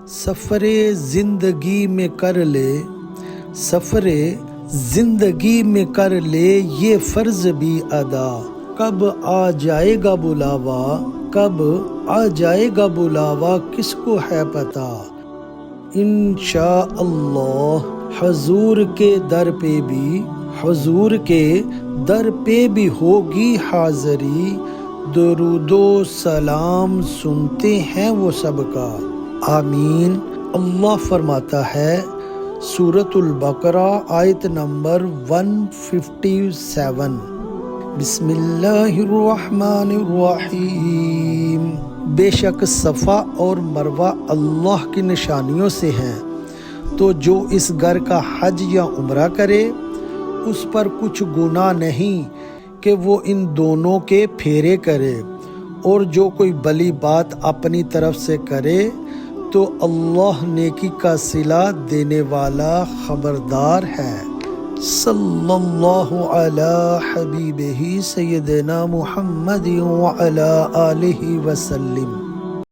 سفر زندگی میں کر لے، سفر زندگی میں کر لے یہ فرض بھی ادا، کب آ جائے گا بلاوا، کب آ جائے گا بلاوا کس کو ہے پتہ، انشاءاللہ حضور کے در پہ بھی، حضور کے در پہ بھی ہوگی حاضری، درود و سلام سنتے ہیں وہ سب کا، آمین۔ اللہ فرماتا ہے سورۃ البقرہ آیت نمبر 157، بسم اللہ الرحمن الرحیم، بے شک صفا اور مروہ اللہ کی نشانیوں سے ہیں، تو جو اس گھر کا حج یا عمرہ کرے اس پر کچھ گناہ نہیں کہ وہ ان دونوں کے پھیرے کرے، اور جو کوئی بلی بات اپنی طرف سے کرے تو اللہ نیکی کا صلہ دینے والا خبردار ہے۔ صلی اللہ علی حبیبہ سیدنا محمد وعلی آلہ وسلم۔